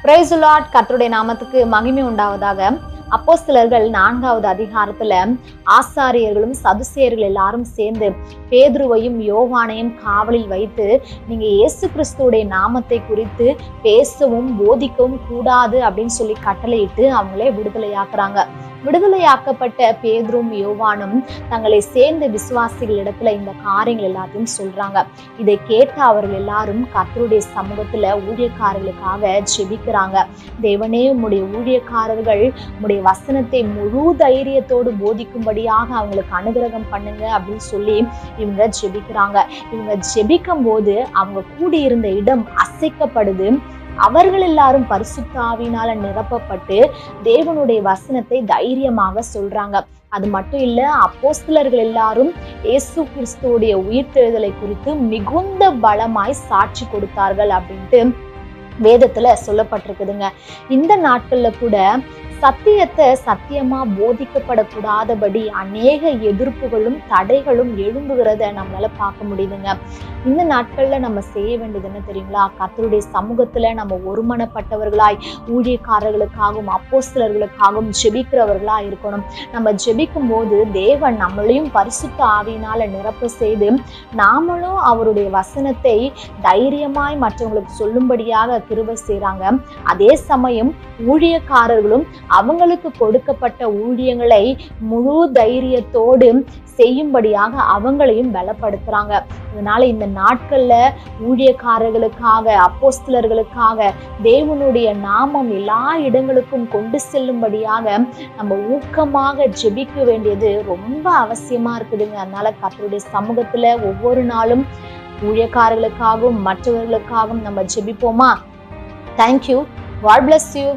Praise the Lord. கர்த்தருடைய நாமத்துக்கு மகிமை உண்டாவதாக. அப்போஸ்தலர்கள் 4வது அதிகாரத்துல ஆசாரியர்களும் சதுசேயர்கள் எல்லாரும் சேர்ந்து பேதுருவையும் யோவானையும் காவலில் வைத்து, நீங்க இயேசு கிறிஸ்துவுடைய நாமத்தை குறித்து பேசவும் போதிக்கவும் கூடாது அப்படின்னு சொல்லி கட்டளையிட்டு அவங்களே விடுதலையாக்குறாங்க. விடுதலையாக்கப்பட்ட பேதுரும் யோவானும் தங்களை சேர்ந்த விசுவாசிகள் இடத்துல இந்த காரியங்கள் எல்லாத்தையும் சொல்றாங்க. இதை கேட்ட அவர்கள் எல்லாரும் கர்த்தருடைய சமூகத்துல ஊழியக்காரர்களுக்காக ஜெபிக்கிறாங்க. தேவனே, உம்முடைய ஊழியக்காரர்கள் உம்முடைய வசனத்தை முழு தைரியத்தோடு போதிக்கும்படியாக அவங்களுக்கு அனுகிரகம் பண்ணுங்க அப்படின்னு சொல்லி இவங்க ஜெபிக்கிறாங்க. இவங்க ஜெபிக்கும் போது அவங்க கூடியிருந்த இடம் அசைக்கப்படுது. அவர்கள் எல்லாரும் பரிசுத்த ஆவியினால நிரப்பப்பட்டு தேவனுடைய வசனத்தை தைரியமாக சொல்றாங்க. அது மட்டும் இல்ல, அப்போஸ்தலர்கள் எல்லாரும் இயேசு கிறிஸ்துவுடைய உயிர்த்தெழுதலை குறித்து மிகுந்த பலமாய் சாட்சி கொடுத்தார்கள் அப்படின்ட்டு வேதத்துல சொல்லப்பட்டிருக்குதுங்க. இந்த நாட்கள்ல கூட சத்தியத்தை சத்தியமா போதிக்கப்படக்கூடாதபடி அநேக எதிர்ப்புகளும் தடைகளும் எழும்புகிறத நம்மளால பார்க்க முடியுதுங்க. இந்த நாட்கள்ல நம்ம செய்ய வேண்டியது என்ன தெரியுங்களா? கர்த்தருடைய சமூகத்துல நம்ம ஒருமனப்பட்டவர்களாய் ஊழியக்காரர்களுக்காகவும் அப்போஸ்தலர்களுக்காகவும் ஜெபிக்கிறவர்களா இருக்கணும். நம்ம ஜெபிக்கும் போது தேவன் நம்மளையும் பரிசுத்த ஆவியினால நிரப்ப செய்து நாமளும் அவருடைய வசனத்தை தைரியமாய் மற்றவங்களுக்கு சொல்லும்படியாக கிருபை செய்றாங்க. அதே சமயம் ஊழியக்காரர்களும் அவங்களுக்கு கொடுக்கப்பட்ட ஊழியங்களை முழு தைரியத்தோடு செய்யும்படியாக அவங்களையும் பலப்படுத்துறாங்க. அதனால இந்த நாட்கள்ல ஊழியக்காரர்களுக்காக அப்போஸ்தலர்களுக்காக தேவனுடைய நாமம் எல்லா இடங்களுக்கும் கொண்டு செல்லும்படியாக நம்ம ஊக்கமாக ஜெபிக்க வேண்டியது ரொம்ப அவசியமா இருக்குதுங்க. அதனால கர்த்தருடைய சமூகத்துல ஒவ்வொரு நாளும் ஊழியக்காரர்களுக்காகவும் மற்றவர்களுக்காகவும் நம்ம ஜெபிப்போமா? தேங்க்யூ. God bless you.